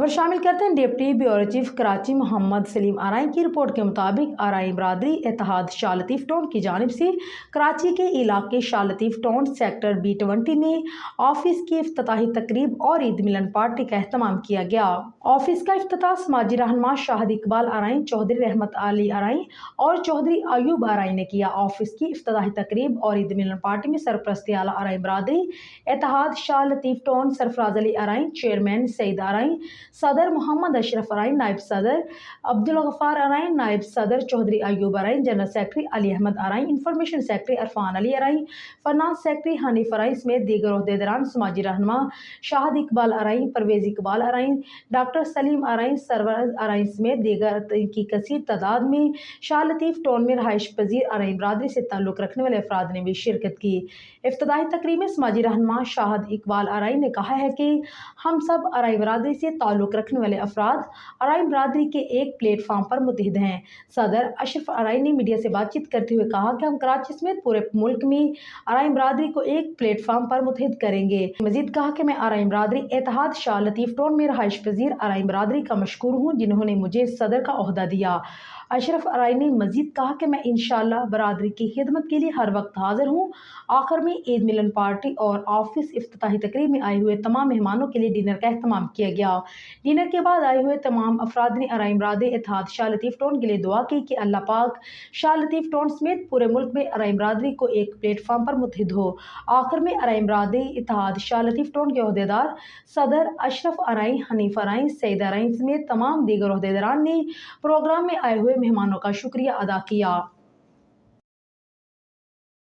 खबर शामिल करते हैं deputy bureau chief Karachi Mohammad Saleem आरई की रिपोर्ट के मुताबिक आरई बरादरी इत्तेहाद शाह लतीफ़ टाउन की जानिब से कराची के इलाके Shah Latif town sector B20 में ऑफिस की इफ्तिताही तकरीब और ईद मिलन पार्टी का एहतमाम किया गया। ऑफिस का इफ्तिताह समाजी रहनुमा शाहिद इकबाल आरई, चौधरी रहमत अली आरई और चौधरी अयूब आरई ने किया। ऑफिस की इफ्तिताही तकरीब और ईद मिलन पार्टी में सरपरस्ती आला आरई बरादरी इत्तेहाद शाह लतीफ़ टाउन सरफराज अली आरई, चेयरमैन सईद आरई, सदर मोहम्मद अशरफ आरई, नायब सदर अब्दुल गफ्फार आरई, नायब सदर चौधरी अयूब आरई, जनरल सेक्रेटरी अली अहमद आरई, इंफॉर्मेशन सेक्रेटरी अरफान अली आरई, फाइनेंस सेक्रेटरी हनीफ आरई समेत दीगर ओहदेदारान, समाजी रहनुमा शाहिद इकबाल आरई, परवेज इकबाल आरई, डॉक्टर सलीम आरई, सरवर आरई समेत दीगर की कसीर तादाद में शाह लतीफ़ टाउन में रहाइश पजीर आरई बरादरी से ताल्लुक़ रखने वाले अफराद ने भी शिरकत की। इफ्तिताही तकरीब में समाजी रहनुमा शाहिद इकबाल आरई ने कहा है कि हम सब आरई बरादरी से ताल्लुक़ रखने वाले अफराद आरई बरादरी के एक प्लेटफार्म पर मुतहिद हैं। सदर अशरफ आरई ने मीडिया से बातचीत करते हुए कहा कि हम कराची समेत पूरे मुल्क में आरई बरादरी को एक प्लेटफार्म पर मुतहिद करेंगे। मजीद कहा कि मैं आरई बरादरी इत्तेहाद शाह लतीफ़ टाउन में रहाइश पजीर आरई बरादरी का मशकूर हूँ जिन्होंने मुझे सदर का ओहदा दिया। अशरफ आरई ने मजीद कहा कि मैं इंशाअल्लाह बरादरी की खिदमत के लिए हर वक्त हाजिर हूँ। आखिर में ईद मिलन पार्टी और ऑफिस इफ्तिताही तकरीब में आए हुए तमाम मेहमानों के लिए डिनर का एहतमाम किया गया। डिनर के बाद आए हुए तमाम अफराद ने आरई बरादरी इत्तेहाद शाह लतीफ़ टाउन के लिए दुआ की कि अल्लाह पाक शाह लतीफ़ टाउन समेत पूरे मुल्क में आरई बरादरी को एक प्लेटफार्म पर मुतहिद हो। आखिर में आरई बरादरी इत्तेहाद शाह लतीफ़ टाउन के ओहदेदार सदर अशरफ आरई, हनीफ आरई, सईद आरई समेत तमाम दीगर ओहदेदारान ने प्रोग्राम में आए हुए मेहमानों का शुक्रिया अदा किया।